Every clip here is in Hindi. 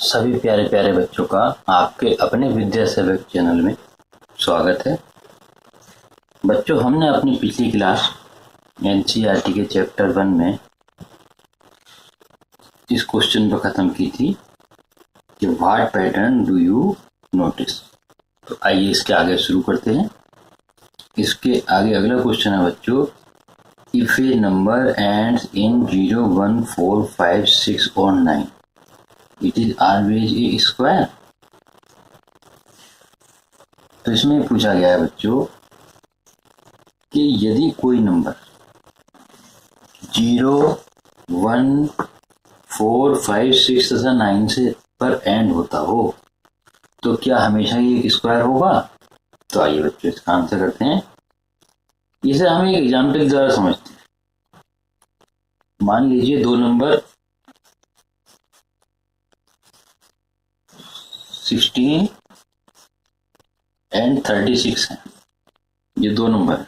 सभी प्यारे प्यारे बच्चों का आपके अपने विद्या सेवक चैनल में स्वागत है। बच्चों, हमने अपनी पिछली क्लास एनसीईआरटी के चैप्टर 1 में इस क्वेश्चन पर ख़त्म की थी कि what pattern do you notice. तो आइए इसके आगे शुरू करते हैं। इसके आगे अगला क्वेश्चन है बच्चों, if A number ends in 0, 1, 4, 5, 6 और 9 it is always a square. तो इसमें पूछा गया है बच्चों कि यदि कोई नंबर 0, 1, 4, 5, 6 तथा 9 से पर एंड होता हो तो क्या हमेशा ये एक स्क्वायर होगा। तो आइए बच्चों इसका आंसर करते हैं। इसे हम एक एग्जाम्पल के द्वारा समझते हैं। मान लीजिए दो नंबर 16 एंड 36 हैं। ये दो नंबर है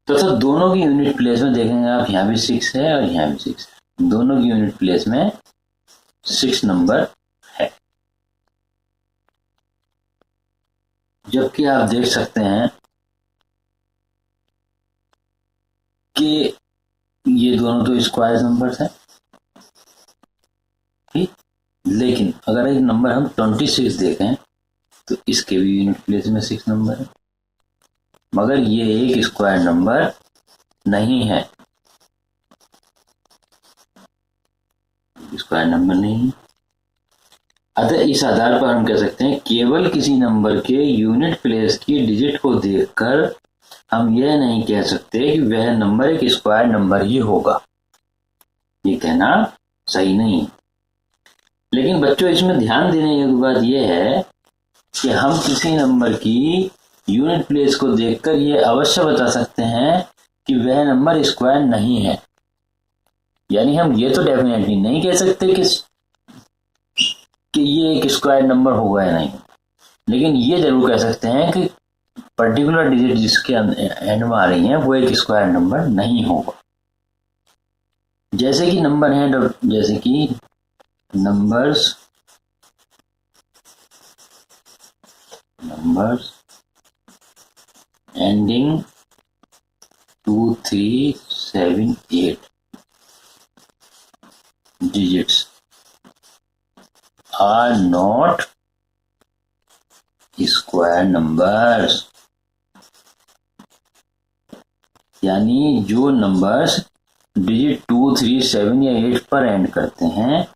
तथा दोनों की यूनिट प्लेस में देखेंगे आप, यहाँ भी 6 है और यहाँ भी 6 है। दोनों की यूनिट प्लेस में 6 नंबर है। जबकि आप देख सकते हैं कि ये दोनों तो स्क्वायर नंबर्स हैं, ठीक। लेकिन अगर एक नंबर हम 26 देखें तो इसके भी यूनिट प्लेस में 6 नंबर है, मगर ये एक स्क्वायर नंबर नहीं है। स्क्वायर नंबर नहीं है। अतः इस आधार पर हम कह सकते हैं केवल किसी नंबर के यूनिट प्लेस की डिजिट को देखकर हम यह नहीं कह सकते कि वह नंबर एक स्क्वायर नंबर ही होगा। ये कहना सही नहीं। लेकिन बच्चों, इसमें ध्यान देने योग्य बात यह है कि हम किसी नंबर की यूनिट प्लेस को देखकर यह अवश्य बता सकते हैं कि वह नंबर स्क्वायर नहीं है। यानी हम ये तो डेफिनेटली नहीं कह सकते कि ये एक स्क्वायर नंबर होगा या नहीं, लेकिन ये जरूर कह सकते हैं कि पर्टिकुलर डिजिट जिसके एंड में आ रही है वो एक स्क्वायर नंबर नहीं होगा। जैसे कि नंबर है, जैसे कि numbers ending 2, 3, 7, 8 digits are not square numbers। यानी जो नंबर्स डिजिट 2, 3, 7 या 8 पर एंड करते हैं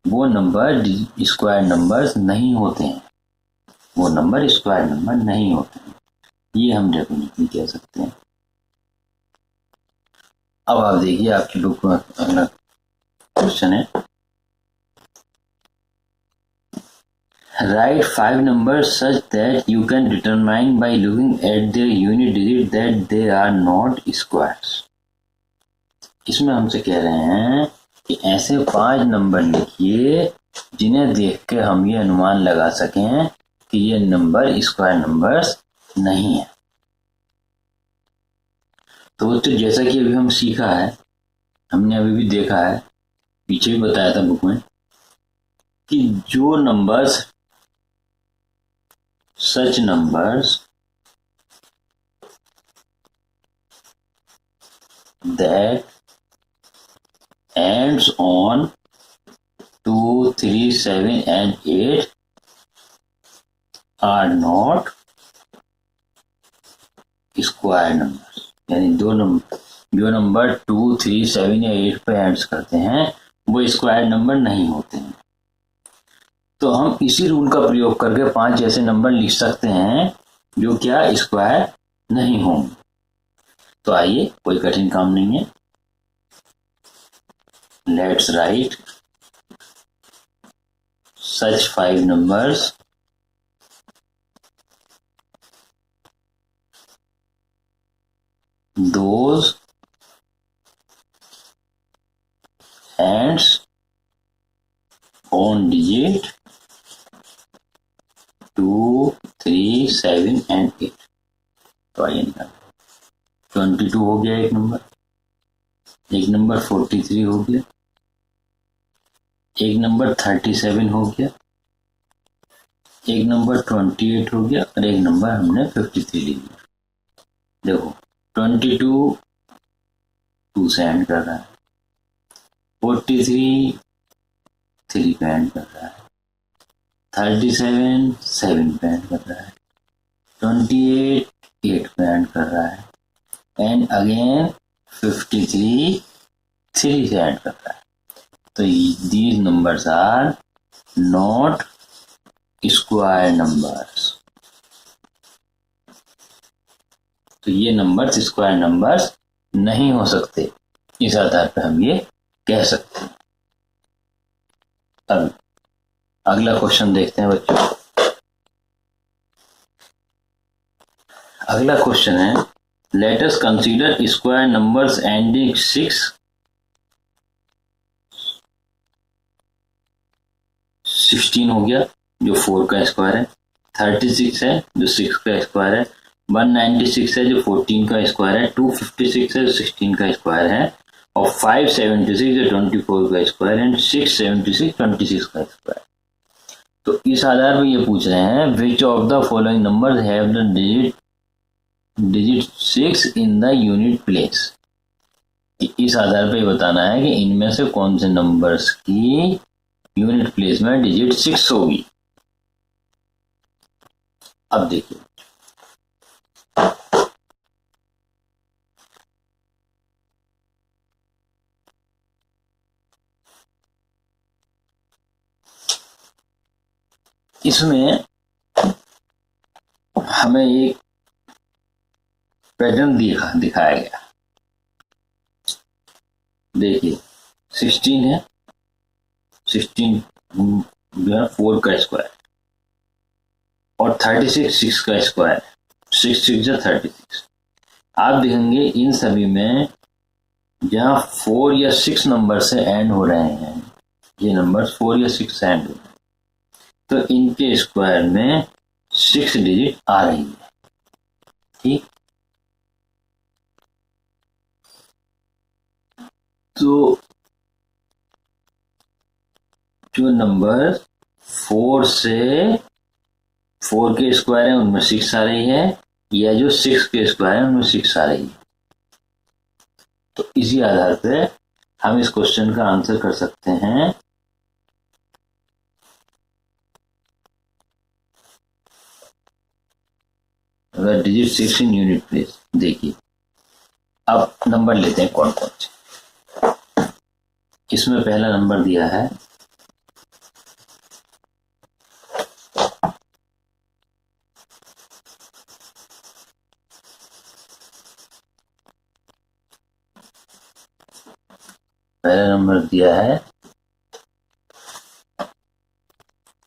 वो नंबर स्क्वायर नंबर्स नहीं होते हैं। वो नंबर स्क्वायर नंबर नहीं होते हैं, ये हम डेफिनेटली कह सकते हैं। अब आप देखिए आपकी बुक में अगला क्वेश्चन है, write 5 numbers such that you can determine by looking at their unit digit that they are not squares। इसमें हमसे कह रहे हैं कि ऐसे 5 नंबर लिखिए जिन्हें देख के हम ये अनुमान लगा सकें कि ये नंबर स्क्वायर नंबर्स नहीं है। तो जैसा कि अभी हम सीखा है, हमने अभी भी देखा है, पीछे भी बताया था बुक में, कि जो numbers such numbers that ends on 2, 3, 7 and 8 are not square numbers। यानी जो नंबर 2, 3, 7 या 8 पे एंड्स करते हैं वो स्क्वायर नंबर नहीं होते हैं। तो हम इसी रूल का प्रयोग करके 5 ऐसे नंबर लिख सकते हैं जो क्या स्क्वायर नहीं होंगे। तो आइए, कोई कठिन काम नहीं है। Let's write such 5 numbers those ends on digit 2, 3, 7 and 8। तो आइए निकाल, 22 हो गया एक नंबर 43 हो गया, एक नंबर 37 हो गया, एक नंबर 28 हो गया और एक नंबर हमने 53 ले लिया। देखो 22 2 से एंड कर रहा है, 43 3 पे एंड कर रहा है, 37 7 पे एंड कर रहा है, 28 8 पे एंड कर रहा है, एंड अगेन 53 3 से एंड कर रहा है। तो these numbers are not square numbers। तो ये नंबर्स स्क्वायर नंबर्स नहीं हो सकते, इस आधार पर हम ये कह सकते हैं। अब अगला क्वेश्चन देखते हैं बच्चों। अगला क्वेश्चन है, let us consider square numbers ending 6 16 हो गया जो 4 का स्क्वायर है, 36 है जो 6 का स्क्वायर है, 196 है जो 14 का स्क्वायर है, 256 है जो 16 का स्क्वायर है, और 576 जो 24 का स्क्वायर एंड 676 26 का स्क्वायर। तो इस आधार पर ये पूछ रहे हैं which of the following numbers have the digit 6 in the unit place. इस आधार पर बताना है कि इनमें से कौन से नंबर्स की यूनिट प्लेस में डिजिट 6 होगी। अब देखिए इसमें हमें एक पैटर्न दिखाया गया। देखिए 16 है, 16 4 का स्क्वायर और 36 6 का स्क्वायर, 6 6 36। आप देखेंगे इन सभी में जहां 4 या 6 नंबर से एंड हो रहे हैं, ये नंबर 4 या 6 से एंड हो रहे हैं, तो इनके स्क्वायर में 6 डिजिट आ रही है। ठीक, तो जो नंबर 4 के स्क्वायर है उनमें 6 आ रही है, या जो 6 के स्क्वायर है उनमें 6 आ रही है। तो इसी आधार पे हम इस क्वेश्चन का आंसर कर सकते हैं अगर डिजिट 6 इन यूनिट प्लेस। देखिए अब नंबर लेते हैं कौन कौन से। इसमें पहला नंबर दिया है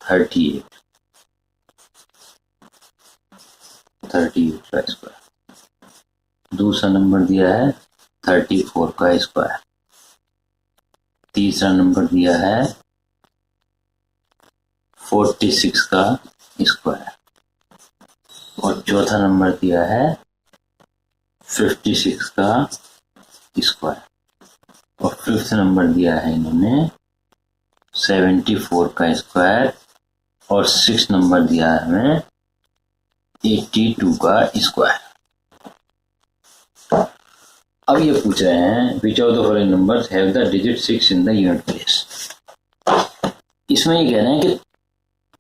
38 का स्क्वायर। दूसरा नंबर दिया है 34 का स्क्वायर। तीसरा नंबर दिया है 46 का स्क्वायर और चौथा नंबर दिया है 56 का स्क्वायर और फिफ्थ नंबर दिया है इन्होंने 74 का स्क्वायर और 6 नंबर दिया है हमें 82 का स्क्वायर। अब ये पूछ रहे हैं which of the following numbers have the digit 6 in the unit place. इसमें ये कह रहे हैं कि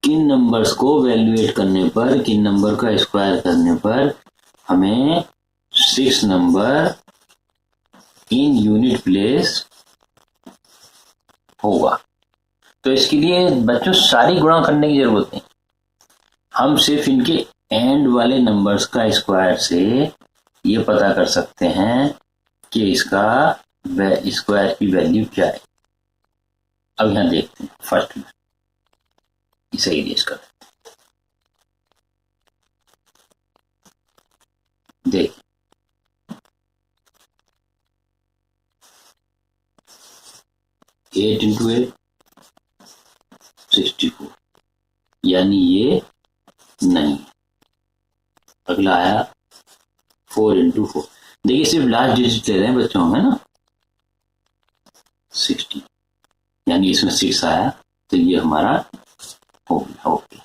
किन नंबर्स को वैल्यूएट करने पर, किन नंबर का स्क्वायर करने पर हमें 6 नंबर इन यूनिट प्लेस होगा। तो इसके लिए बच्चों सारी गुणा करने की जरूरत नहीं, हम सिर्फ इनके एंड वाले नंबर्स का स्क्वायर से ये पता कर सकते हैं कि इसका स्क्वायर की वैल्यू क्या है। अब यहां देखते हैं फर्स्ट में इसे इरेज कर देख 8 इंटू 8 64, यानी ये नहीं। अगला आया 4 इंटू 4। देखिए सिर्फ लास्ट डिजिट ले रहे हैं बच्चों, है ना 60, यानी इसमें 6 आया, तो ये हमारा हो गया। ओके,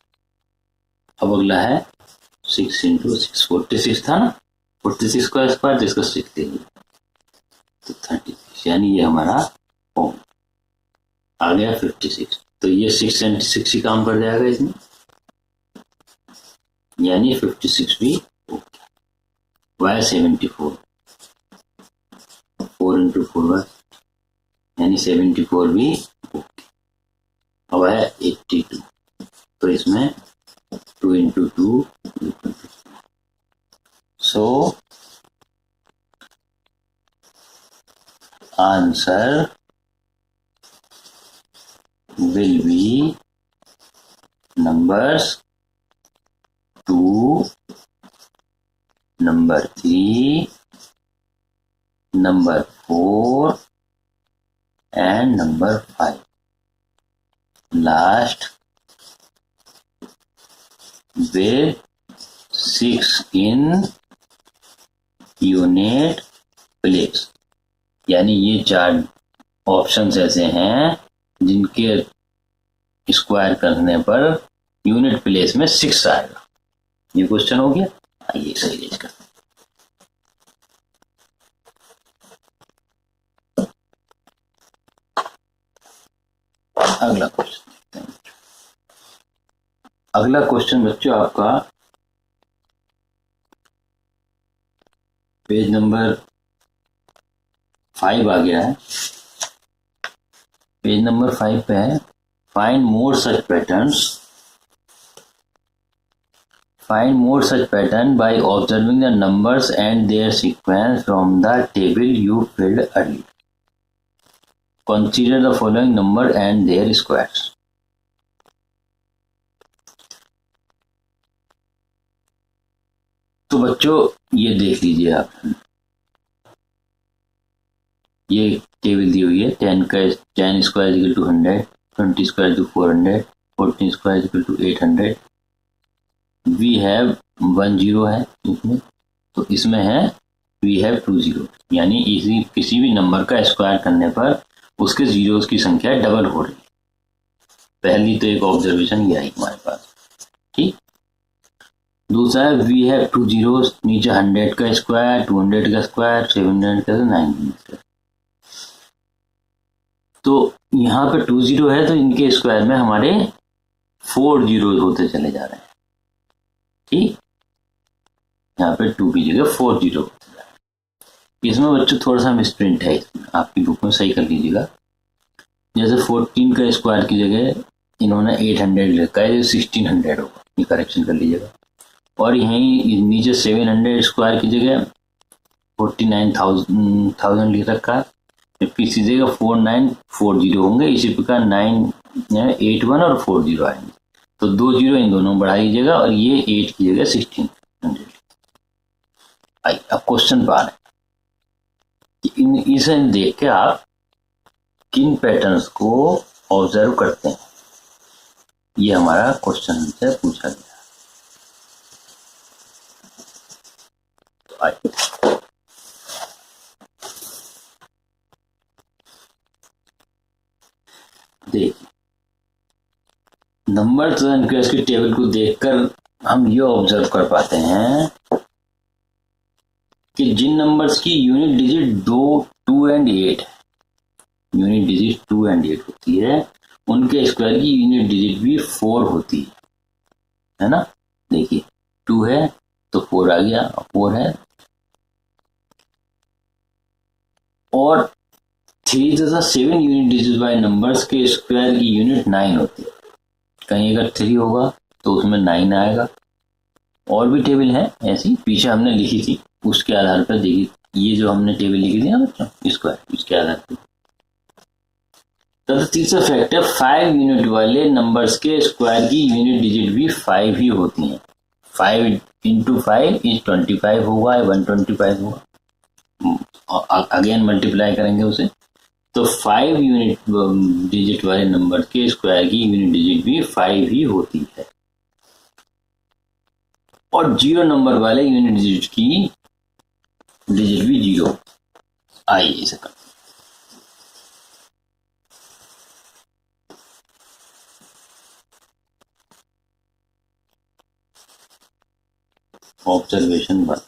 अब अगला है 6 इंटू 6, 46 था ना, 46 का स्क्वायर, जिसका 6 ले लिया तो 36, यानी ये हमारा हो आ गया 56। तो ये 6 एंड 6 ही काम कर जाएगा इसमें, यानी 56 भी हो गया। वाई 74, 4 इंटू 4 यानी 74 भी हो गया। अब है 82, तो इसमें 2 into 2, so answer will be numbers 2, number 3, number 4 and number 5. Last with 6 in unit place. यानी ये 4 ऑप्शंस ऐसे हैं जिनके स्क्वायर करने पर यूनिट प्लेस में 6 आएगा। ये क्वेश्चन हो गया। आइए सही रेज कर, अगला क्वेश्चन देखते हैं। अगला क्वेश्चन बच्चों आपका पेज नंबर 5 आ गया है। पेज नंबर 5 पे है, find more such patterns, find more such pattern by observing the numbers and their sequence from the table you filled early. Consider the following number and their squares. तो बच्चों ये देख लीजिए आप, ये टेबल दी हुई है। 10 square equal to 100, 20 square to 400, 14 square equal to 800। We have 1 0 है इसमें, तो इसमें है वी हैव 2 0, यानी इसी किसी भी नंबर का स्क्वायर करने पर उसके जीरोस की संख्या डबल हो रही है। पहली तो एक ऑब्जर्वेशन ये आई हमारे पास, ठीक। दूसरा है वी हैव 2 zeros, नीचे 100 का स्क्वायर, 200 का स्क्वायर, 700 का, 900 का। तो यहाँ पे 2 0 है, तो इनके स्क्वायर में हमारे 4 zeros होते चले जा रहे हैं, ठीक। यहाँ पे 2 की जगह 4 0 होते जा रहे हैं। इसमें बच्चों थोड़ा सा मिसप्रिंट है, इसमें आपकी बुक में सही कर लीजिएगा। जैसे 14 का स्क्वायर की जगह इन्होंने 800 लिखा है, 1600 होगा, ये करेक्शन कर लीजिएगा। और यहीं नीचे 700 स्क्वायर की जगह 49,000 लिख रखा है, जबकि इसी जगह 4940 होंगे। इसी प्रकार 981 और 40 आएंगे, तो 2 0 इन दोनों बढ़ा लीजिएगा और ये 8 की जगह 1600। आइए अब क्वेश्चन पर इसे देख के आप किन पैटर्न्स को ऑब्जर्व करते हैं, ये हमारा क्वेश्चन से पूछा गया। देखिए, नंबर्स एंड क्वेश्चन की टेबल को देखकर हम ये ऑब्जर्व कर पाते हैं कि जिन नंबर्स की यूनिट डिजिट 2 एंड 8 है, यूनिट डिजिट 2 एंड 8 होती है, उनके स्क्वायर की यूनिट डिजिट भी 4 होती है ना। देखिए 2 है तो 4 आ गया, 4 है, और 3 तथा 7 यूनिट डिजिट बाय नंबर्स के स्क्वायर की यूनिट 9 होती है। कहीं अगर 3 होगा तो उसमें 9 आएगा। और भी टेबल है ऐसी, पीछे हमने लिखी थी, उसके आधार पर देखिए, ये जो हमने टेबल लिखी थी ना बच्चों, इसके आधार पर। तथा तीसरा फैक्टर 5 यूनिट वाले नंबर्स के स्क्वायर की यूनिट डिजिट भी 5 ही होती हैं। 5 इंटू 5 इज 25 होगा, 125 होगा, अगेन मल्टीप्लाई करेंगे उसे, तो 5 यूनिट डिजिट वाले नंबर के स्क्वायर की यूनिट डिजिट भी 5 ही होती है, और 0 नंबर वाले यूनिट डिजिट की डिजिट भी 0। आइए इसे कर, observation 1,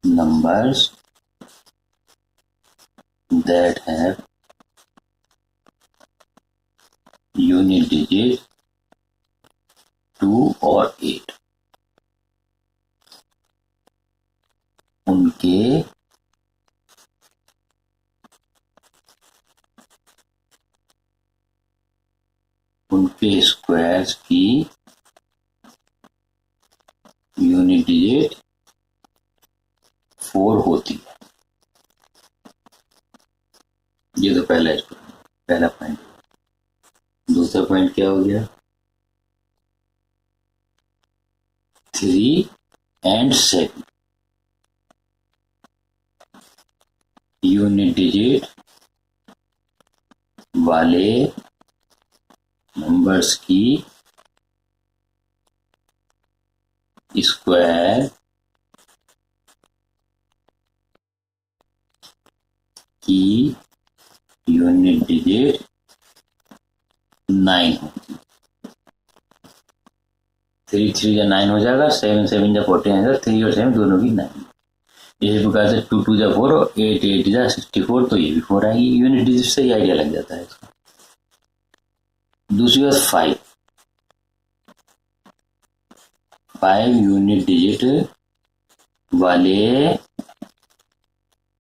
numbers that have unit digit 2 और 8, उनके स्क्वायर्स की यूनिट डिजिट 4 होती है। ये तो पहला पॉइंट। दूसरा पॉइंट क्या हो गया? 3 and 7 यूनिट डिजिट वाले नंबर्स की स्क्वायर की यूनिट डिजिट 9 होती है। 3 3 या 9 हो जाएगा, 7 7 या 14 3 और 7 दोनों की 9। इसी प्रकार से 2 2 या 4 और 8 8 या 64, तो ये भी 4 आएगी। यूनिट डिजिट से ही आइडिया लग जाता है इसका। दूसरी बात 5 यूनिट डिजिट वाले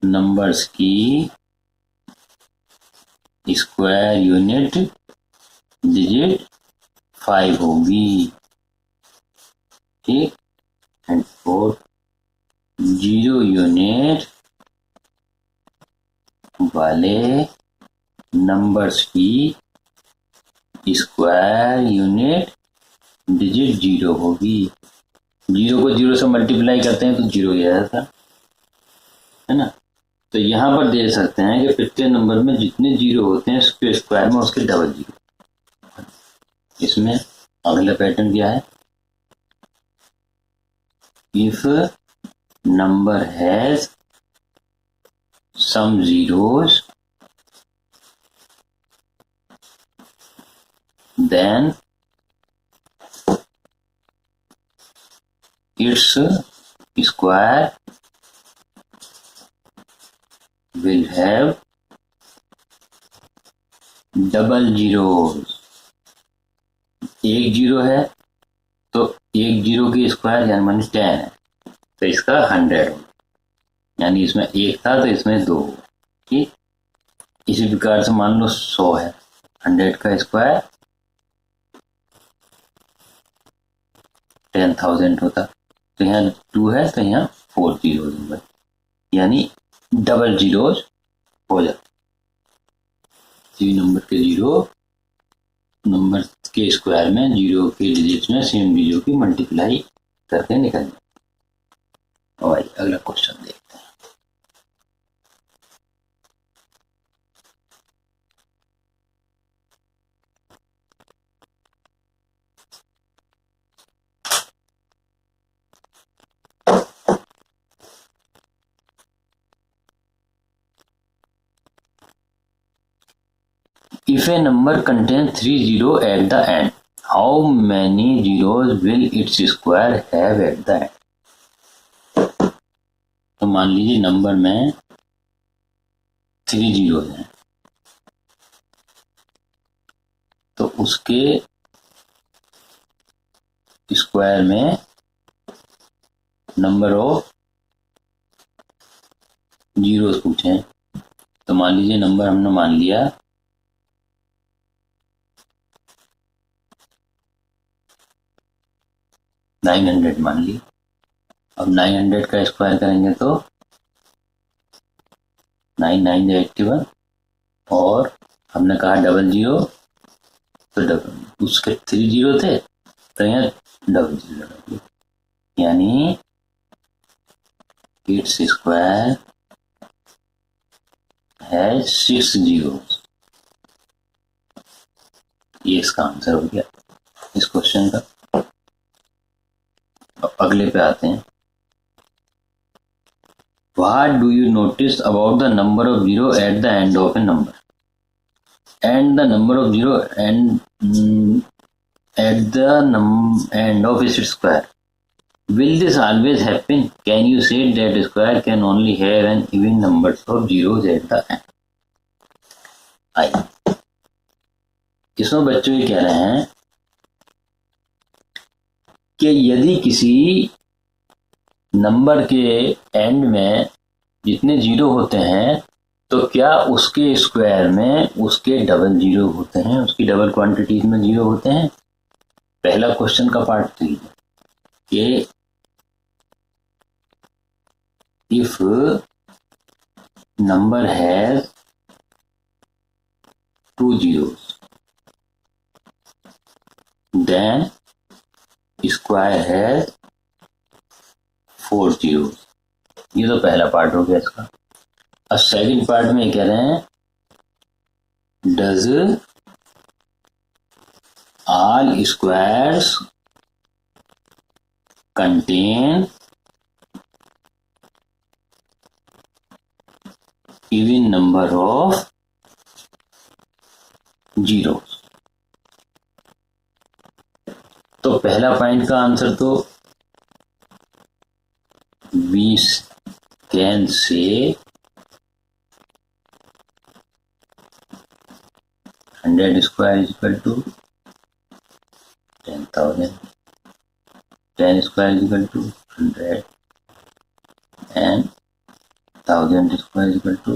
नंबर्स की स्क्वायर यूनिट डिजिट 5 होगी, ठीक। एंड 4 0 यूनिट वाले नंबर्स की स्क्वायर यूनिट डिजिट 0 होगी। 0 को 0 से मल्टीप्लाई करते हैं तो 0 ही आ जाता है ना। तो यहां पर देख सकते हैं कि प्रत्येक नंबर में जितने 0 होते हैं उसके स्क्वायर में उसके डबल 0। इसमें अगला पैटर्न क्या है? If number has some zeros then its square will have double zeros। एक 0 है तो एक 0 की स्क्वायर यानी मानी 10 है, तो इसका 100 हो, यानी इसमें 1 था तो इसमें 2, ठीक। इसी प्रकार से मान लो 100 है, 100 का स्क्वायर 10,000 होता, तो यहाँ 2 है तो यहाँ 4 जीरो नंबर, यानी डबल जीरोज हो जाता। नंबर के 0 नंबर के स्क्वायर में 0 के डिजिट्स में सेम 0 की मल्टीप्लाई करके निकल जाए। और अगला क्वेश्चन देखते हैं। If a number contains 3 zeros at the end, how many zeros will its square have at the end? तो मान लीजिए नंबर में 3 zeros हैं, तो उसके स्क्वायर में नंबर ऑफ जीरोस पूछे। तो मान लीजिए नंबर हमने मान लिया 900 मान ली। अब 900 का स्क्वायर करेंगे तो 9 9 81, और हमने कहा डबल 0, तो डबल उसके 3 0 थे तो यहाँ डबल 0 लगा, यानी इट्स स्क्वायर है 6 zeros। ये इसका आंसर हो गया इस क्वेश्चन का। अगले पे आते हैं। What do you notice about the number of zero at the end of a number? And the number of zero and at the end of its square. Will this always happen? Can you say that a square can only have an even number of zeros at the end? आइए, इसमें बच्चों ये कह रहे हैं कि यदि किसी नंबर के एंड में जितने जीरो होते हैं तो क्या उसके स्क्वायर में उसके डबल जीरो होते हैं, उसकी डबल क्वांटिटीज में जीरो होते हैं। पहला क्वेश्चन का पार्ट तो ये कि if number has two zeros then square has four zeros. ये तो पहला पार्ट हो गया इसका। अब सेकंड पार्ट में कह रहे हैं does all squares contain even number of zero. तो पहला पॉइंट का आंसर तो we can say 100 square is equal to 10,000, 10 square is equal to 100 and 1000 square is equal to,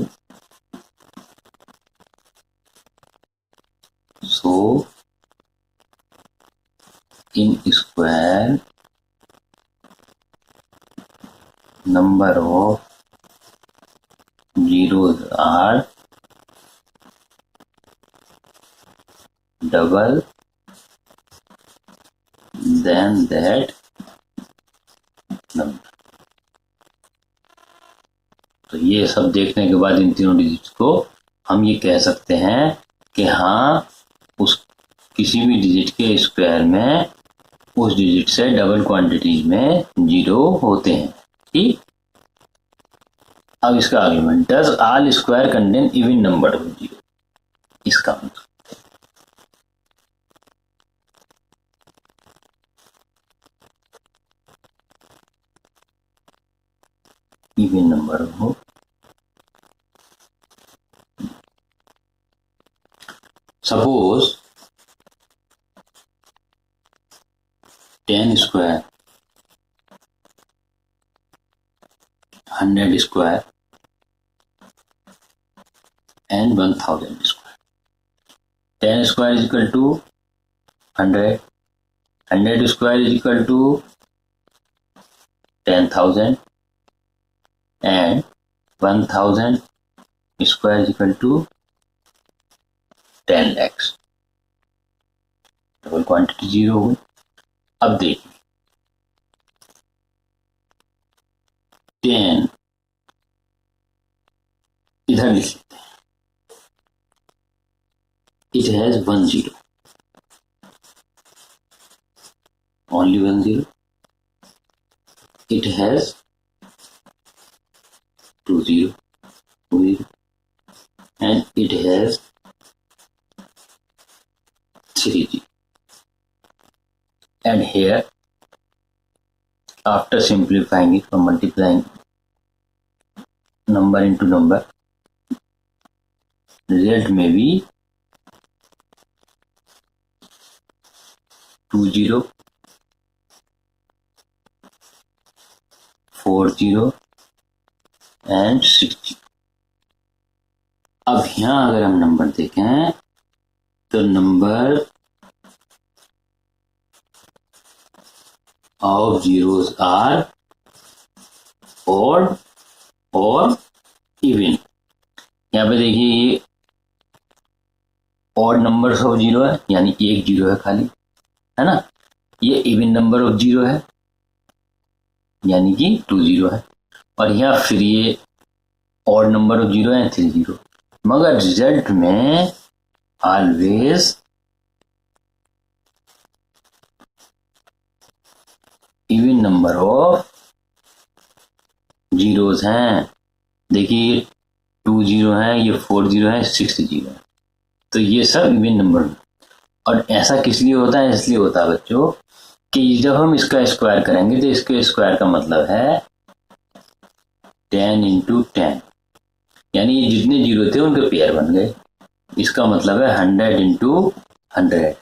so in square number of zeros are double than that number। तो ये सब देखने के बाद इन तीनों डिजिट्स को हम ये कह सकते हैं कि हाँ, उस किसी भी डिजिट के स्क्वायर में उस डिजिट से डबल क्वांटिटीज में जीरो होते हैं। ठीक, अब इसका argument does all square contain even number of zero. इसका मतलब इवन नंबर हो, suppose 10 square, 100 square and 1000 square. 10 square is equal to 100, 100 square is equal to 10,000 and 1000 square is equal to 10 lakhs। Double quantity zero हो गई। अब देखिए 10 इधर लिख लेते हैं, it has 1 zero, only 1 zero. It has 2 zero, 2 zero, and it has 3 zero. And here after simplifying it or multiplying number into number, result may be 20, 40 and 60। अब यहां अगर हम नंबर देखें तो number of zeros are odd और even। यहाँ पे देखिए ये odd numbers of जीरो है, यानी एक जीरो है खाली, है ना। ये even number of जीरो है, यानी कि 2 जीरो है। और यहाँ फिर ये odd number of जीरो है, 3 जीरो। मगर रिजल्ट में always even number of zeros हैं। देखिए ये 2 जीरो है, ये 4 जीरो है, 6 जीरो है, तो ये सब इवन नंबर। और ऐसा किस लिए होता है? इसलिए होता है बच्चों कि जब हम इसका स्क्वायर करेंगे तो इसके स्क्वायर का मतलब है 10 इंटू 10, यानी ये जितने जीरो थे उनके पेयर बन गए। इसका मतलब है 100 इंटू 100,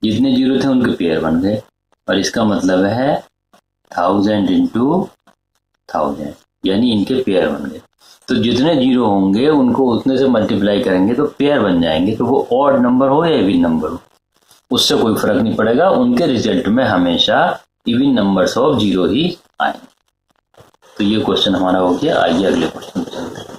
जितने जीरो थे उनके पेयर बन गए। और इसका मतलब है 1000 इंटू 1000, यानी इनके पेयर बन गए। तो जितने जीरो होंगे उनको उतने से मल्टीप्लाई करेंगे तो पेयर बन जाएंगे, तो वो ऑड नंबर हो या इवन नंबर हो उससे कोई फर्क नहीं पड़ेगा, उनके रिजल्ट में हमेशा इवन नंबर्स ऑफ जीरो ही आएंगे। तो ये क्वेश्चन हमारा हो गया। आइए अगले क्वेश्चन पे चलते हैं।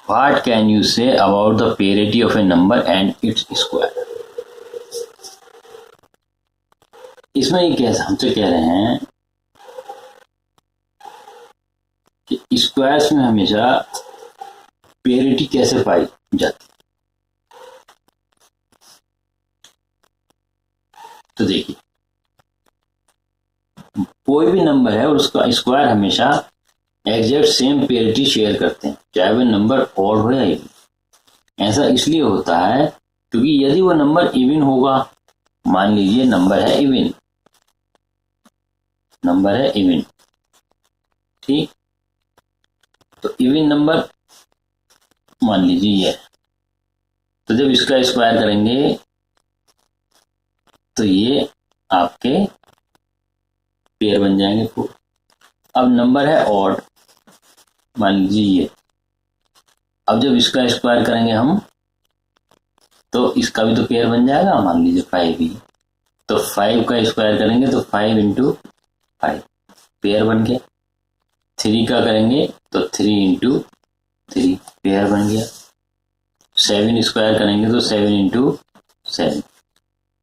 What can you say about the parity of a number and its square? इसमें ये कैसे हमसे कह रहे हैं कि स्क्वायर्स में हमेशा पेरिटी कैसे पाई जाती। तो देखिए कोई भी नंबर है और उसका स्क्वायर हमेशा एग्जैक्ट सेम पेरिटी शेयर करते हैं, चाहे वह नंबर ऑड हो या इवन। ऐसा इसलिए होता है क्योंकि यदि वो नंबर इवन होगा, मान लीजिए नंबर है इवन, नंबर है इवन, ठीक, तो इवन नंबर मान लीजिए ये, तो जब इसका स्क्वायर करेंगे तो ये आपके पेयर बन जाएंगे। अब नंबर है ऑड, मान लीजिए ये, अब जब इसका स्क्वायर करेंगे हम तो इसका भी तो पेयर बन जाएगा, मान लीजिए 5 ही, तो 5 का स्क्वायर करेंगे तो 5 इंटू 5 पेयर बन गया। 3 का करेंगे तो 3 इंटू 3 पेयर बन गया। 7 स्क्वायर करेंगे तो 7 इंटू 7,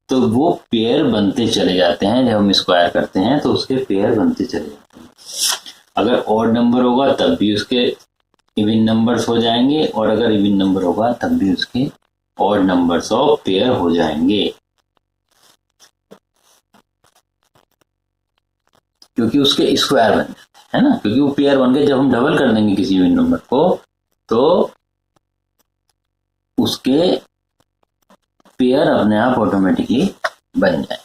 तो वो पेयर बनते चले जाते हैं। जब हम स्क्वायर करते हैं तो उसके पेयर बनते चले जाते हैं। अगर ऑड नंबर होगा तब भी उसके इवन नंबर्स हो जाएंगे, और अगर इवन नंबर होगा तब भी उसके ऑड नंबर्स ऑफ पेयर हो जाएंगे, क्योंकि उसके स्क्वायर बन जाते हैं ना, क्योंकि वो पेयर बन गए। जब हम डबल कर देंगे किसी इवन नंबर को तो उसके पेयर अपने आप ऑटोमेटिकली बन जाए।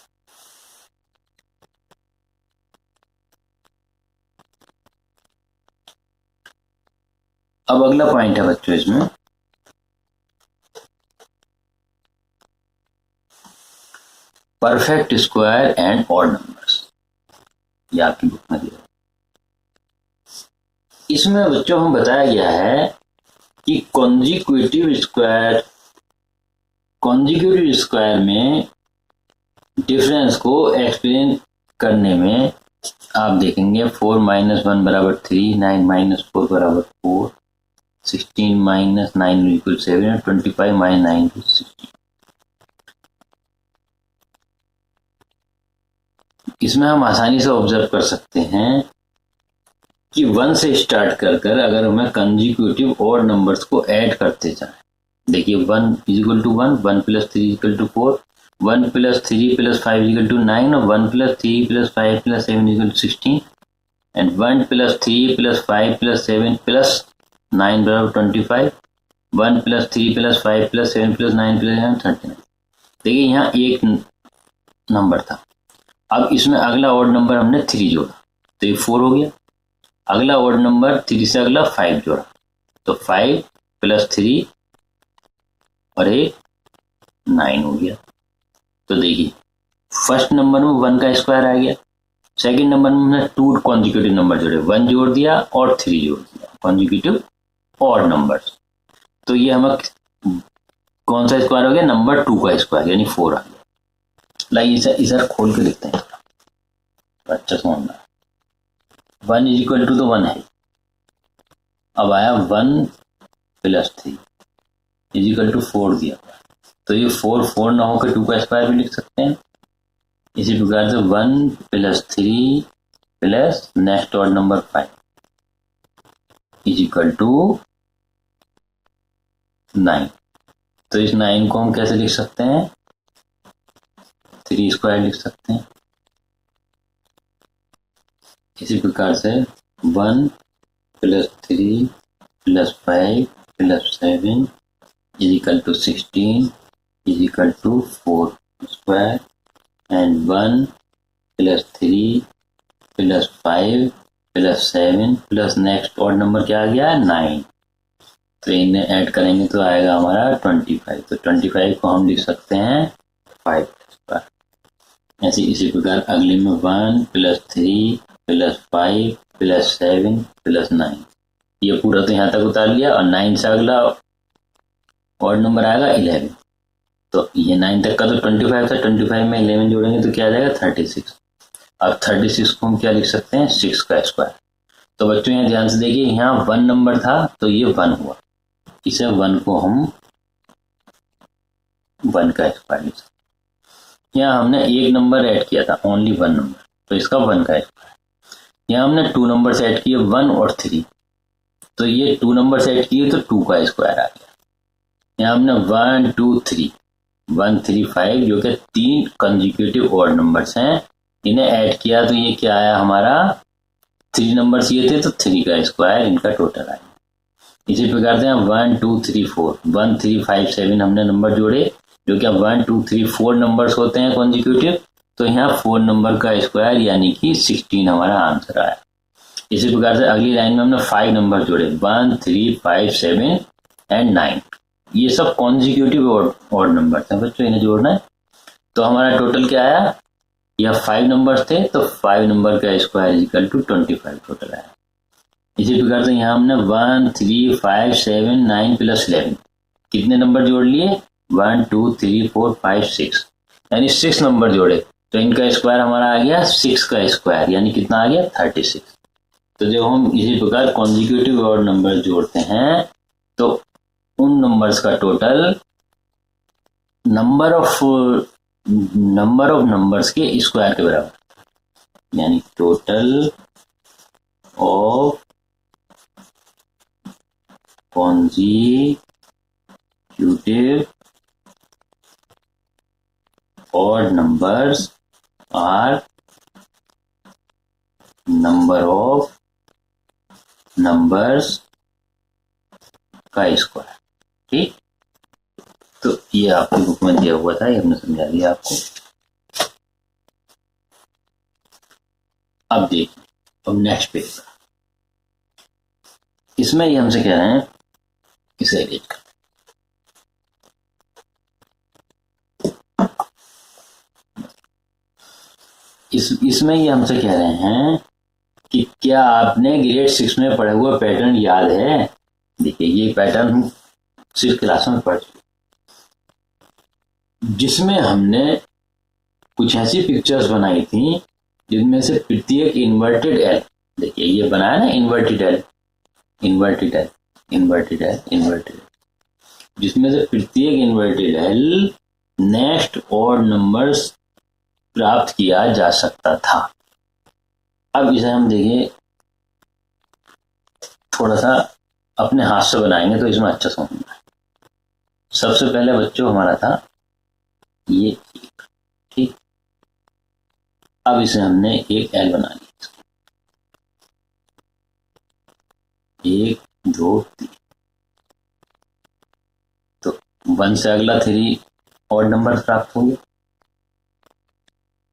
अब अगला पॉइंट है बच्चों इसमें, perfect square and odd numbers. ये आपकी बुक में दिया। इसमें बच्चों हम बताया गया है कि कॉन्जिक्यूटिव स्क्वायर में डिफरेंस को एक्सप्लेन करने में आप देखेंगे 4 - 1 बराबर 3, 9 - 4 बराबर 4, 16 - 9 इक्वल 7 और 25 - 9 इक्वल 16। इसमें हम आसानी से ऑब्जर्व कर सकते हैं कि 1 से स्टार्ट कर अगर हमें कंजिक्यूटिव और नंबर्स को ऐड करते जाएं, देखिए 1 = 1, 1 + 3 = 4, 1 + 3 + 5 = 9 और 1 + 3 + 5 + 7 = 16 एंड 1 + 3 + 5 + 7 + 9 बराबर 25, 1 + 3 + 5 + 7 + 9 + 39। देखिए यहाँ एक नंबर था। अब इसमें अगला ऑड नंबर हमने 3 जोड़ा तो ये 4 हो गया। अगला ऑड नंबर 3 से अगला 5 जोड़ा तो 5 + 3 और एक 9 हो गया। तो देखिए फर्स्ट नंबर में 1 का स्क्वायर आ गया, सेकंड नंबर में हमने 2 कॉन्जिक्यूटिव नंबर जोड़े, 1 जोड़ दिया और 3 जोड़ दिया, कॉन्जिक्यूटिव ऑड नंबर्स। तो ये हमें कौन सा स्क्वायर हो गया? नंबर 2 का स्क्वायर, यानी 4 आ गया। लाइए इधर खोल के लिखते हैं, अच्छा समझना। 1 = तो 1 है, अब आया 1 + 3 = 4 दिया, तो ये 4 ना होकर 2 का स्क्वायर भी लिख सकते हैं। इसी प्रकार से 1 + 3 प्लस नेक्स्ट ऑड नंबर 5 = 9। तो इस 9 को हम कैसे लिख सकते हैं, 3 स्क्वायर लिख सकते हैं। इसी प्रकार से 1 + 3 + 5 + 7 = 16 = 4 square and 1 + 3 + 5 + 7 plus next odd number क्या आ गया, 9। तो इन्हें ऐड करेंगे तो आएगा हमारा 25। तो 25 को हम लिख सकते हैं 5 स्क्वायर। ऐसे इसी प्रकार अगले में 1 + 3 + 5 + 7 + 9, ये पूरा तो यहाँ तक उतार लिया और 9 से अगला ऑड नंबर आएगा 11। तो ये 9 तक का तो 25 था, 25 में 11 जोड़ेंगे तो क्या आ जाएगा 36। अब 36 को हम क्या लिख सकते हैं, 6 का स्क्वायर। तो बच्चों यहाँ ध्यान से देखिए, यहाँ 1 नंबर था तो ये 1 हुआ, इसे 1 को हम 1 का स्क्वायर लिख सकते। यहाँ हमने एक नंबर ऐड किया था, ओनली 1 नंबर, तो इसका 1 का स्क्वायर। यहाँ हमने 2 नंबर ऐड किए 1 और 3, तो ये 2 नंबर ऐड किए तो 2 का स्क्वायर आ गया। यहाँ हमने 1 2 3 1 3 5 जो कि 3 कंजिक्यूटिव ऑड नंबर्स हैं, इन्हें ऐड किया तो ये क्या आया हमारा, 3 नंबर्स ये थे तो 3 का स्क्वायर इनका टोटल आया। इसी प्रकार से 1 2 3 4 1 3 5 7 हमने नंबर जोड़े जो कि 1 2 3 4 नंबर्स होते हैं कॉन्जिक्यूटिव, तो यहाँ 4 नंबर का स्क्वायर यानी कि 16 हमारा आंसर आया। इसी प्रकार से अगली लाइन में हमने 5 नंबर जोड़े 1 3 5 7 एंड 9, ये सब कॉन्जिक्यूटिव ऑड नंबर हैं बच्चों, इन्हें जोड़ना है। तो हमारा टोटल क्या आया, यह 5 नंबर्स थे तो 5 नंबर का स्क्वायर इक्वल टू 25 टोटल आया। इसी प्रकार से यहाँ हमने 1 3 5 7 9 + 11 कितने नंबर जोड़ लिए, 1 2 3 4 5 6, यानी 6 नंबर जोड़े तो इनका स्क्वायर हमारा आ गया 6 का स्क्वायर, यानी कितना आ गया 36। तो जब हम इसी प्रकार कॉन्जिक्यूटिव ऑड नंबर जोड़ते हैं तो उन नंबर्स का टोटल नंबर ऑफ नंबर्स के स्क्वायर के बराबर, यानी total of consecutive odd numbers are number of numbers का स्क्वायर। ठीक, तो ये आपकी बुक में दिया हुआ था, ये हमने समझा दिया आपको। अब देखिए, अब नेक्स्ट पेज, इसमें ये हमसे कह रहे हैं इसे अरेंज कर। इसमें ये हमसे कह रहे हैं कि क्या आपने ग्रेड 6 में पढ़ा हुआ पैटर्न याद है। देखिए ये पैटर्न हम 6 क्लास में पढ़ चुके, जिसमें हमने कुछ ऐसी पिक्चर्स बनाई थी जिनमें से प्रत्येक इन्वर्टेड एल, देखिए ये बनाया ना inverted L, inverted L, inverted L, inverted, जिसमें से प्रत्येक inverted L next odd numbers प्राप्त किया जा सकता था। अब इसे हम देखिए थोड़ा सा अपने हाथ से बनाएंगे तो इसमें अच्छा समझना है। सबसे पहले बच्चों हमारा था ये, ठीक, अब इसे हमने एक एल बना लिया, 1 2 3, तो 1 से अगला 3 ऑड नंबर प्राप्त हो गया।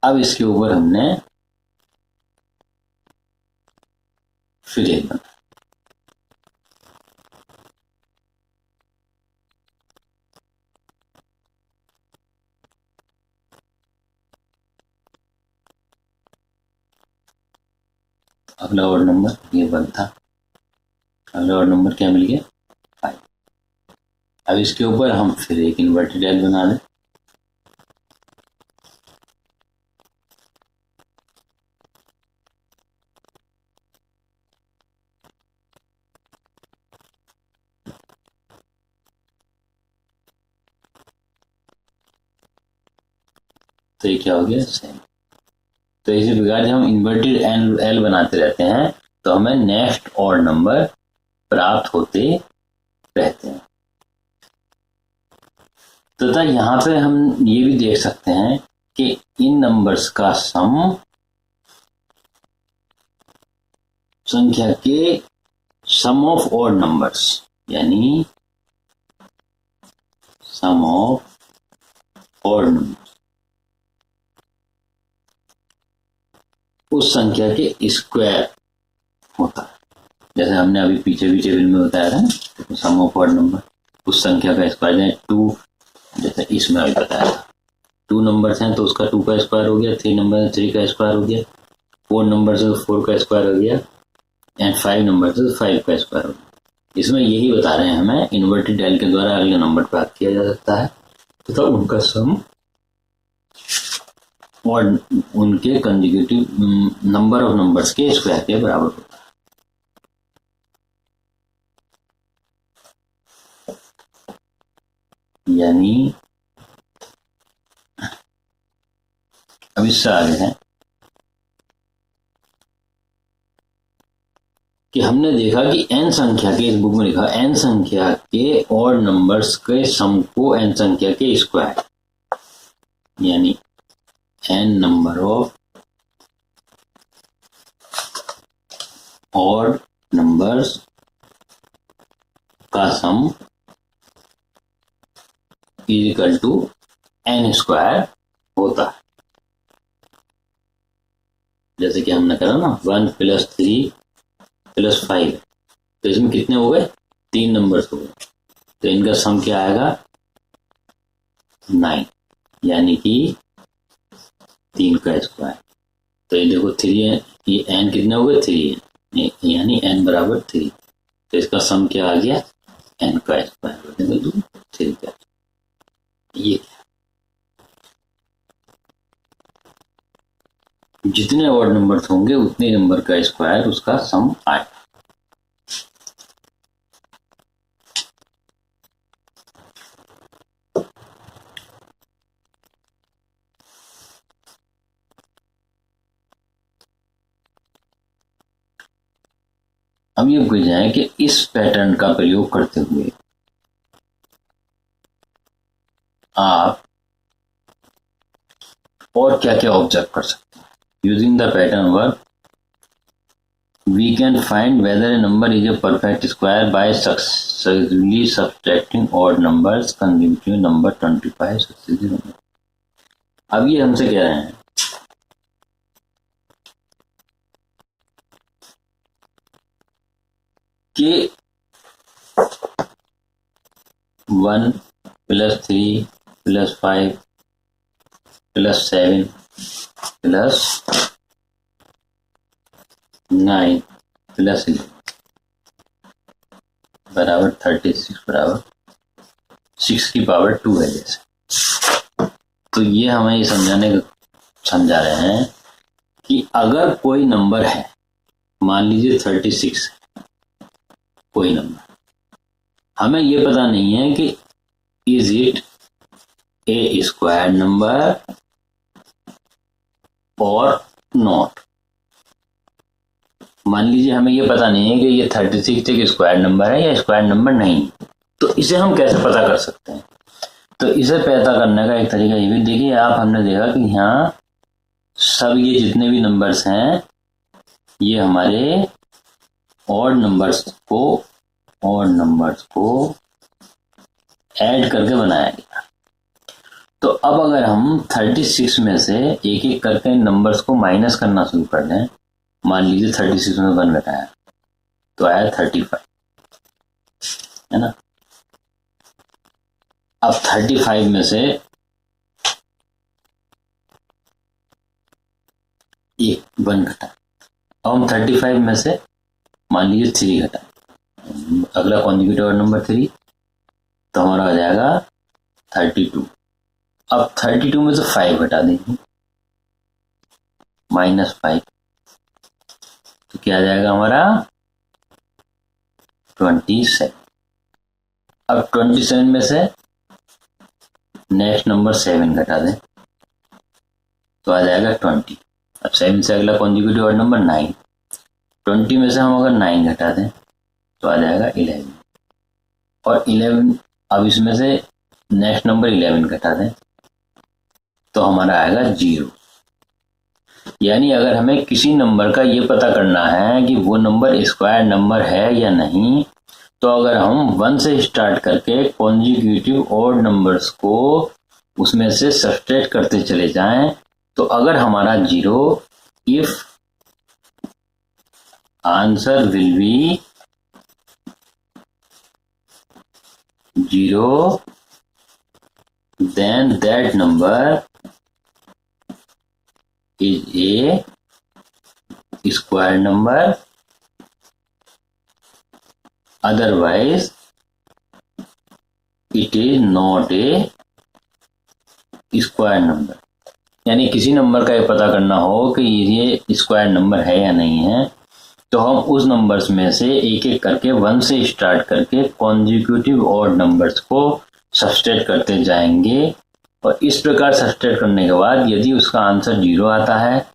अब इसके ऊपर हमने फिर एक बना, अगला ऑड नंबर ये 1 था, अगला ऑड नंबर क्या मिल गया 5। अब इसके ऊपर हम फिर एक इन्वर्टेड एल बना दें, तो ये क्या हो गया सेम। तो इसी प्रकार जब हम इन्वर्टेड एल बनाते रहते हैं तो हमें नेक्स्ट ऑड नंबर प्राप्त होते रहते हैं। तथा यहाँ पे हम ये भी देख सकते हैं कि इन नंबर्स का सम संख्या के सम ऑफ ऑड नंबर्स, यानी सम ऑफ ऑड नंबर्स, उस संख्या के स्क्वायर होता है। जैसे हमने अभी पीछे भी टेबल में बताया था ना, सम ऑफ ऑड नंबर उस संख्या का स्क्वायर, जैसे 2, जैसे इसमें अभी बताया था 2 नंबर्स हैं तो उसका 2 का स्क्वायर हो गया, 3 नंबर है 3 का स्क्वायर हो गया, 4 नंबर है तो 4 का स्क्वायर हो गया, एंड 5 नंबर है तो 5 का स्क्वायर हो गया। इसमें यही बता रहे हैं हमें इन्वर्टेड एल के द्वारा अगले नंबर प्राप्त किया जा सकता है तथा उनका सम और उनके कंसेक्यूटिव नंबर ऑफ नंबर्स के स्क्वायर के बराबर होता है। यानी अब इससे आगे है कि हमने देखा कि n संख्या के, इस बुक में लिखा n संख्या के ऑड नंबर्स के सम को n संख्या के स्क्वायर, यानी n number of odd numbers का sum is equal to n square होता है। जैसे कि हमने कहा ना 1 + 3 + 5, तो इसमें कितने हो गए, 3 नंबर्स हो गए, तो इनका सम क्या आएगा 9, यानी कि 3 का स्क्वायर। तो ये देखो 3 है, ये n कितने हो गए 3 है, यानी n बराबर 3, तो इसका सम क्या आ गया n का स्क्वायर 3 का। ये जितने ऑड नंबर्स होंगे उतने नंबर का स्क्वायर उसका सम आएगा। अब ये बुझ जाए कि इस पैटर्न का प्रयोग करते हुए आप और क्या क्या ऑब्जर्व कर सकते हैं। Using the pattern work we can find whether a number is a perfect square by successfully subtracting odd numbers consecutive number 25 successive number. अब ये हमसे कह रहे हैं कि 1 + 3 + 5 + 7 + 9 + 11 बराबर 36 बराबर 6 की पावर 2 है। जैसे तो ये हमें ये समझा रहे हैं कि अगर कोई नंबर है, मान लीजिए 36 है कोई नंबर, हमें ये पता नहीं है कि is it A square number और नॉट। मान लीजिए हमें ये पता नहीं है कि ये 36 एक स्क्वायर नंबर है या स्क्वायर नंबर नहीं, तो इसे हम कैसे पता कर सकते हैं। तो इसे पता करने का एक तरीका ये भी देखिए, आप हमने देखा कि यहाँ सब ये जितने भी नंबर्स हैं ये हमारे ऑड नंबर्स को ऐड करके बनाया गया। तो अब अगर हम 36 में से एक एक करके नंबर्स को माइनस करना शुरू कर दें, मान लीजिए 36 में 1 घटाया तो आया 35, है ना। अब 35 में से एक 1 घटा, अब हम 35 में से मान लीजिए 3 घटा, अगला कॉन्जिक्यूटिव नंबर 3, तो हमारा आ जाएगा 32। अब 32 में से 5 घटा देंगे -5, तो क्या आ जाएगा हमारा 27। अब 27 में से नेक्स्ट नंबर 7 घटा दें तो आ जाएगा 20। अब 7 से अगला कॉन्जिक्यूटिव ऑड नंबर 9, 20 में से हम अगर 9 घटा दें तो आ जाएगा 11। और 11, अब इसमें से नेक्स्ट नंबर 11 घटा दें तो हमारा आएगा 0। यानी अगर हमें किसी नंबर का ये पता करना है कि वो नंबर स्क्वायर नंबर है या नहीं, तो अगर हम 1 से स्टार्ट करके कॉन्जिक्यूटिव ऑड नंबर्स को उसमें से सब्ट्रैक्ट करते चले जाएं, तो अगर हमारा 0, if answer will be 0, then that number is a square number, otherwise it is not a square number. यानी किसी नंबर का ये पता करना हो कि ये स्क्वायर नंबर है या नहीं है, तो हम उस नंबर्स में से एक एक करके 1 से स्टार्ट करके कॉन्जिक्यूटिव ऑड नंबर्स को सब्ट्रैक्ट करते जाएंगे, और इस प्रकार सब्ट्रैक्ट करने के बाद यदि उसका आंसर 0 आता है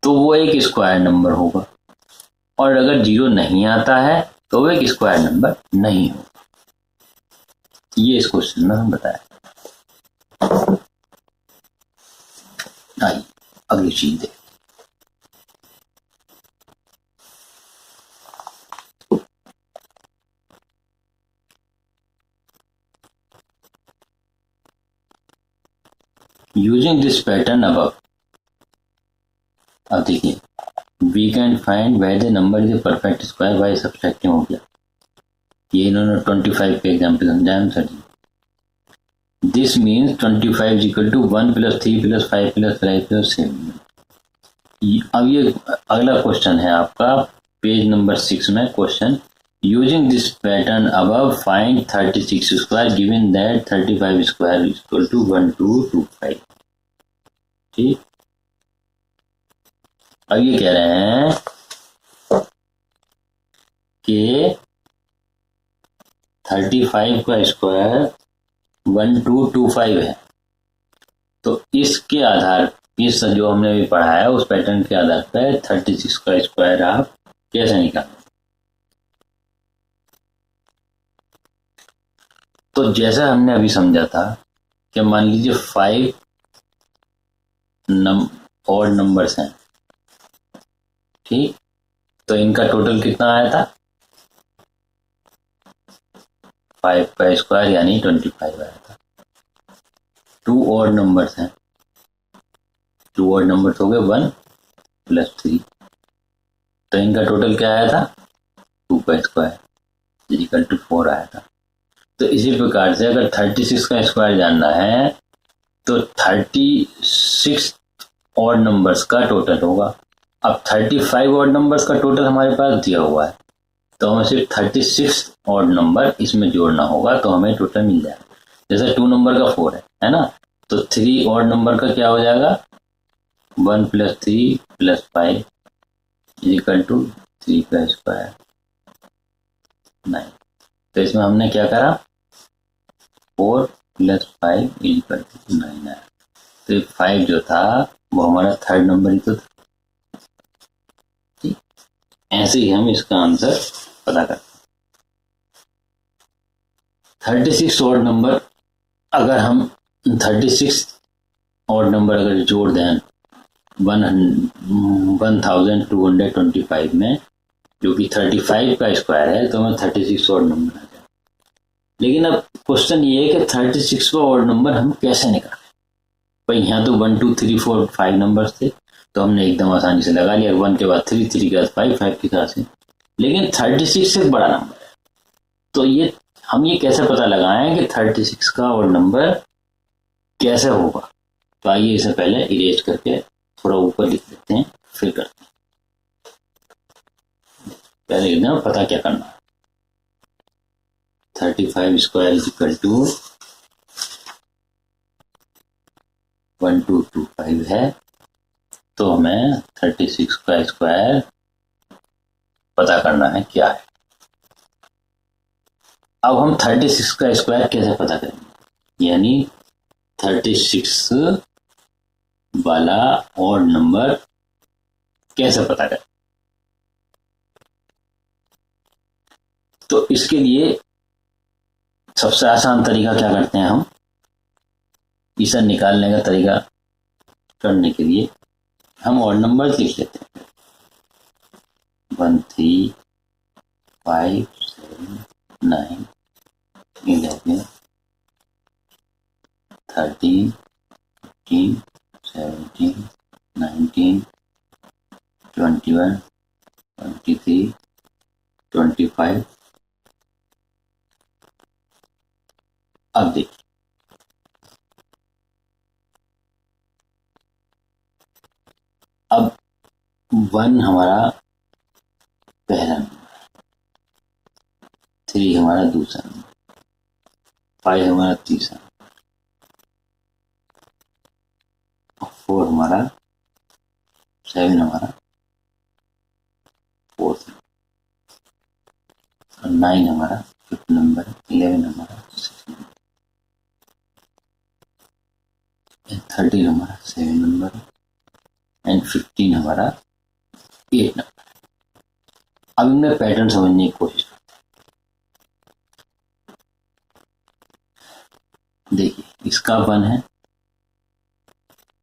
तो वो एक स्क्वायर नंबर होगा, और अगर 0 नहीं आता है तो वो एक स्क्वायर नंबर नहीं होगा। ये इस क्वेश्चन में हम बताया। आइए अगली चीज देखते। यूजिंग दिस पैटर्न अबव, अब देखिए, we can find whether number is a perfect square by subtracting हो गया। ये इन्होंने 25 पे एग्जाम्पल समझाया सर जी। This means 25 equal to 1 + 3 + 5 + 5 + 7। अब ये अगला क्वेश्चन है आपका पेज नंबर 6 में question, using this pattern above find 36 square given that 35 square equal to 1225। ठीक, अब ये कह रहे हैं कि 35 का स्क्वायर 1225 है, तो इसके आधार, इस जो हमने भी पढ़ा है उस पैटर्न के आधार पर 36 का स्क्वायर आप कैसे निकालें। तो जैसा हमने अभी समझा था कि मान लीजिए 5 ऑड नंबर्स हैं, ठीक, तो इनका टोटल कितना आया था 5 का स्क्वायर यानी 25 आया था। 2 ऑड नंबर्स हैं, 2 ऑड नंबर्स हो गए 1 + 3, तो इनका टोटल क्या आया था 2 का स्क्वायर इक्वल टू 4 आया था। तो इसी प्रकार से अगर 36 का स्क्वायर जानना है तो 36 ऑड नंबर्स का टोटल होगा। अब 35 ऑड नंबर्स का टोटल हमारे पास दिया हुआ है, तो हमें सिर्फ 36 ऑड नंबर इसमें जोड़ना होगा तो हमें टोटल मिल जाएगा। जैसे 2 नंबर का 4 है ना, तो 3 ऑड नंबर का क्या हो जाएगा 1 + 3 + 5 इक्वल टू 3 का स्क्वायर 9। तो इसमें हमने क्या करा 4 + 5 इक्वल टू 9 आया। तो ये 5 जो था वो हमारा थर्ड नंबर ही तो था। ठीक, ऐसे ही हम इसका आंसर पता करते हैं। 36 ऑड नंबर, अगर हम 36 ऑड नंबर अगर जोड़ दें 1225 में, जो कि 35 का स्क्वायर है, तो हमें 36 ऑड नंबर आ जाए। लेकिन अब क्वेश्चन ये है कि 36 का ऑड नंबर हम कैसे निकालें। भाई यहाँ तो 1 2 3 4 5 नंबर्स थे, तो हमने एकदम आसानी से लगा लिया, 1 के बाद 3 3 के बाद 5 5 की तरह से। लेकिन 36 से बड़ा नंबर है, तो ये हम ये कैसे पता लगाएं कि 36 का ऑड नंबर कैसे होगा। तो आइए इसे पहले इरेज करके थोड़ा ऊपर लिख देते हैं, फिर करते हैं। पहले एकदम पता क्या करना है। 35 स्क्वायर इक्वल टू 1225 है, तो हमें 36 का स्क्वायर पता करना है क्या है। अब हम 36 का स्क्वायर कैसे पता करेंगे, यानी 36 वाला ऑड नंबर कैसे पता करें। तो इसके लिए सबसे आसान तरीका क्या करते हैं हम, इसे निकालने का तरीका करने के लिए हम ऑड नंबर लिख लेते हैं। 1 3 5 7 9 11 13 15 17 19 21 23 25। अब देखिए, अब 1 हमारा पहला नंबर, 3 हमारा दूसरा नंबर, 5 हमारा तीसरा, 4 हमारा, 7 हमारा फोर्थ, 9 हमारा फिफ्थ नंबर, 11 हमारा सिक्स नंबर, 13 हमारा 7 नंबर एंड 15 हमारा 8 नंबर। अब इनमें पैटर्न समझने की कोशिश करते हैं। देखिए, इसका 1 है,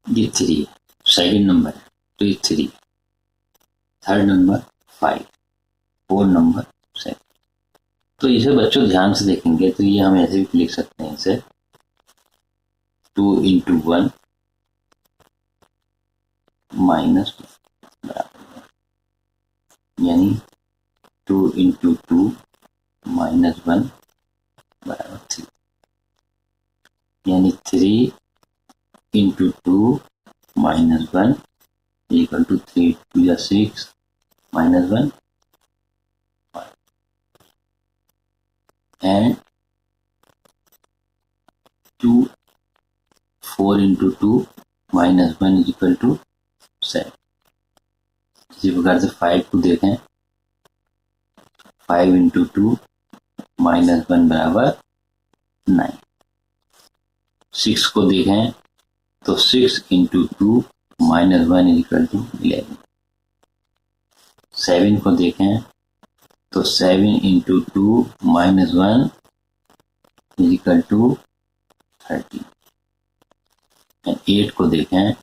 ये 3 है, सेकंड नंबर है तो ये 3 है, थर्ड नंबर 5, फोर्थ नंबर 7। तो इसे बच्चों ध्यान से देखेंगे तो ये हम ऐसे भी लिख सकते हैं, इसे 2 into 1 माइनस बराबर, यानी 2 into 2 माइनस 1 बराबर 3, यानी 3 into 2 माइनस 1 इक्वल टू 3 2 या 6 minus 1 and 2 4 into 2 minus 1 equal to 7। इसी प्रकार से 5 को देखें, 5 into 2 माइनस 1 बराबर 9। 6 को देखें तो 6 into 2 माइनस 1 इक्वल टू 11। 7 को देखें तो 7 into 2 माइनस 1 इक्वल टू 13। 8 को देखें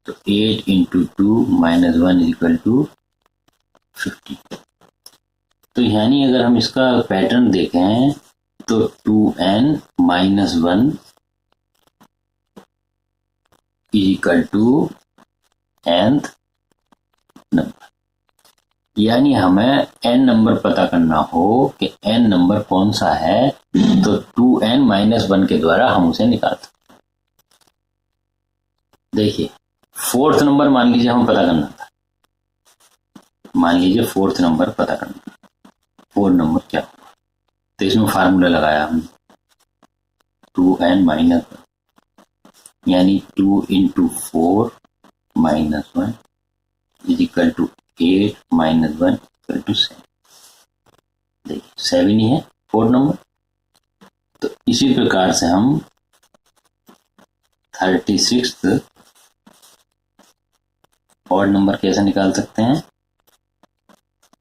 तो 8 into 2 माइनस 1 इक्वल टू 50। तो यानी अगर हम इसका पैटर्न देखें तो 2n minus 1 equal to nth number, यानी हमें n नंबर पता करना हो कि n नंबर कौन सा है तो 2n माइनस 1 के द्वारा हम उसे निकाल सकते हैं। देखिए, फोर्थ नंबर मान लीजिए हम पता करना था, मान लीजिए फोर्थ नंबर पता करना, फोर्थ नंबर क्या होगा, तो इसमें फार्मूला लगाया हमने 2n माइनस 1, यानी 2 into 4 minus 1 is equal to 8 minus 1 equal to 7। देखिए 7 ही है फोर्थ नंबर। तो इसी प्रकार से हम 36th ऑड नंबर कैसे निकाल सकते हैं,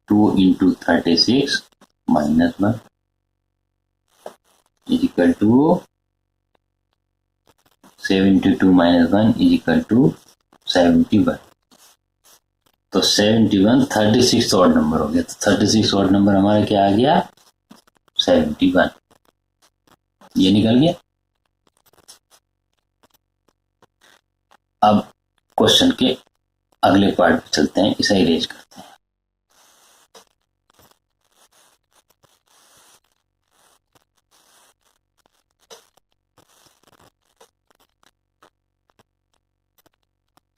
2 into 36 minus 1 is equal to 7 into 2 minus 1 is equal to 71। तो 71 36 ऑड नंबर हो गया। तो 36 ऑड नंबर हमारा क्या आ गया, 71, ये निकल गया। अब क्वेश्चन के अगले पार्ट पे चलते हैं, इसे इरेज करते हैं।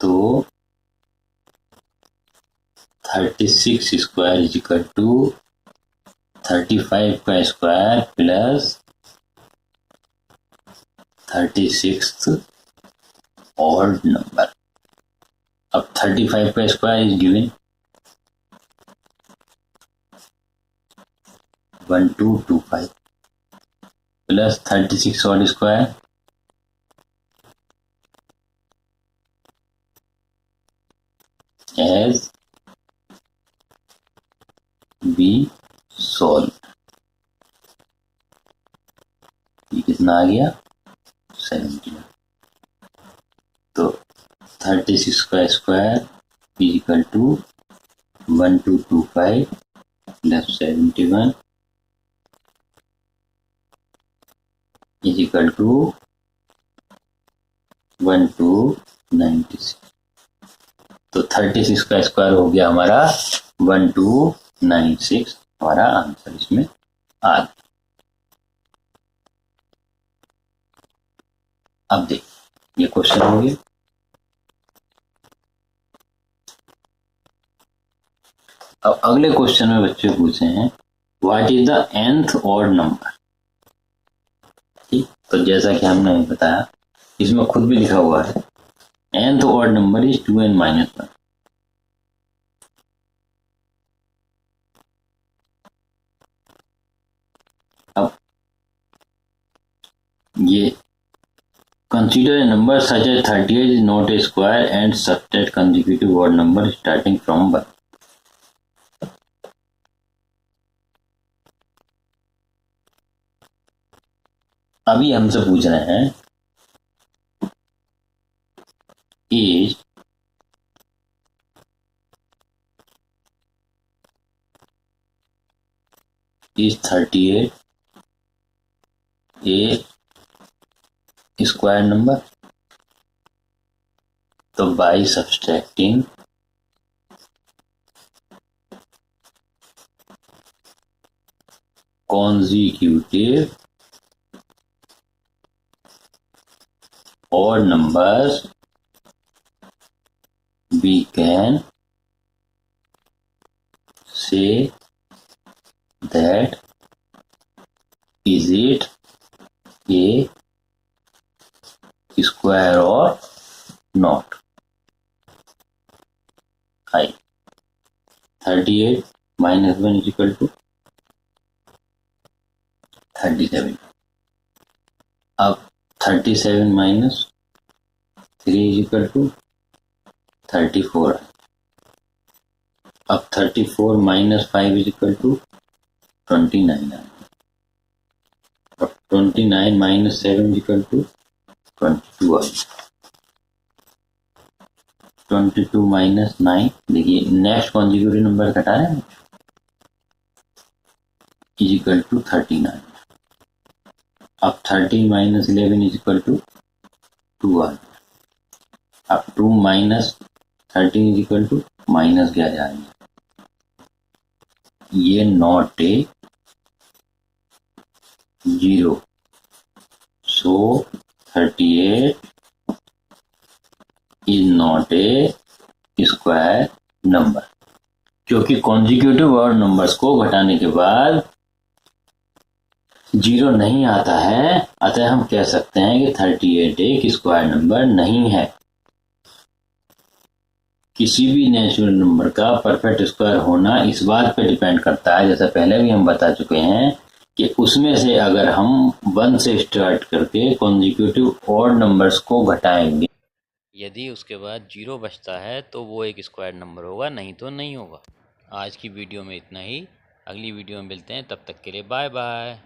तो 36 स्क्वायर इज इक्वल टू 35 का square plus 36th odd number. अब 35 का square is given 1225 plus 36 odd square as be solve. ये कितना आ गया, 71। 36 का square is equal to 1225 plus 71 is equal to 1296। तो 36 का स्क्वायर हो गया हमारा 1296, हमारा आंसर इसमें आ गया। अब देख ये क्वेश्चन हो गया। अब अगले क्वेश्चन में बच्चे पूछे हैं what is the nth odd number. ठीक, तो जैसा कि हमने बताया इसमें खुद भी लिखा हुआ है nth odd number is 2n-1। अब ये consider a number such as 38 is not a square and subtract consecutive odd number starting from 1। अभी हमसे पूछ रहे हैं is is 38 a square number. तो by subtracting consecutive odd numbers we can say that is it a square or not। I 38 minus 1 is equal to 37। अब 37 minus 3 is equal to 34। अब 34 minus 5 is equal to 29। अब 29 minus 7 is equal to 22। 22 minus 9, देखिए नेक्स्ट कॉन्जिक्यूटिव नंबर घटा रहे हैं, इज इक्वल टू 39। अब 30 minus 11 इज इक्वल टू 2। अब 2 minus 13 इज इक्वल टू -11। ये not a 0, so 38 is not a square number. क्योंकि कॉन्जिक्यूटिव ऑड नंबर्स को घटाने के बाद 0 नहीं आता है, अतः हम कह सकते हैं कि 38 एक स्क्वायर नंबर नहीं है। किसी भी नेचुरल नंबर का परफेक्ट स्क्वायर होना इस बात पर डिपेंड करता है, जैसा पहले भी हम बता चुके हैं, कि उसमें से अगर हम 1 से स्टार्ट करके कॉन्जिक्यूटिव ऑड नंबर्स को घटाएंगे, यदि उसके बाद 0 बचता है तो वो एक स्क्वायर नंबर होगा, नहीं तो नहीं होगा। आज की वीडियो में इतना ही, अगली वीडियो में मिलते हैं, तब तक के लिए बाय बाय।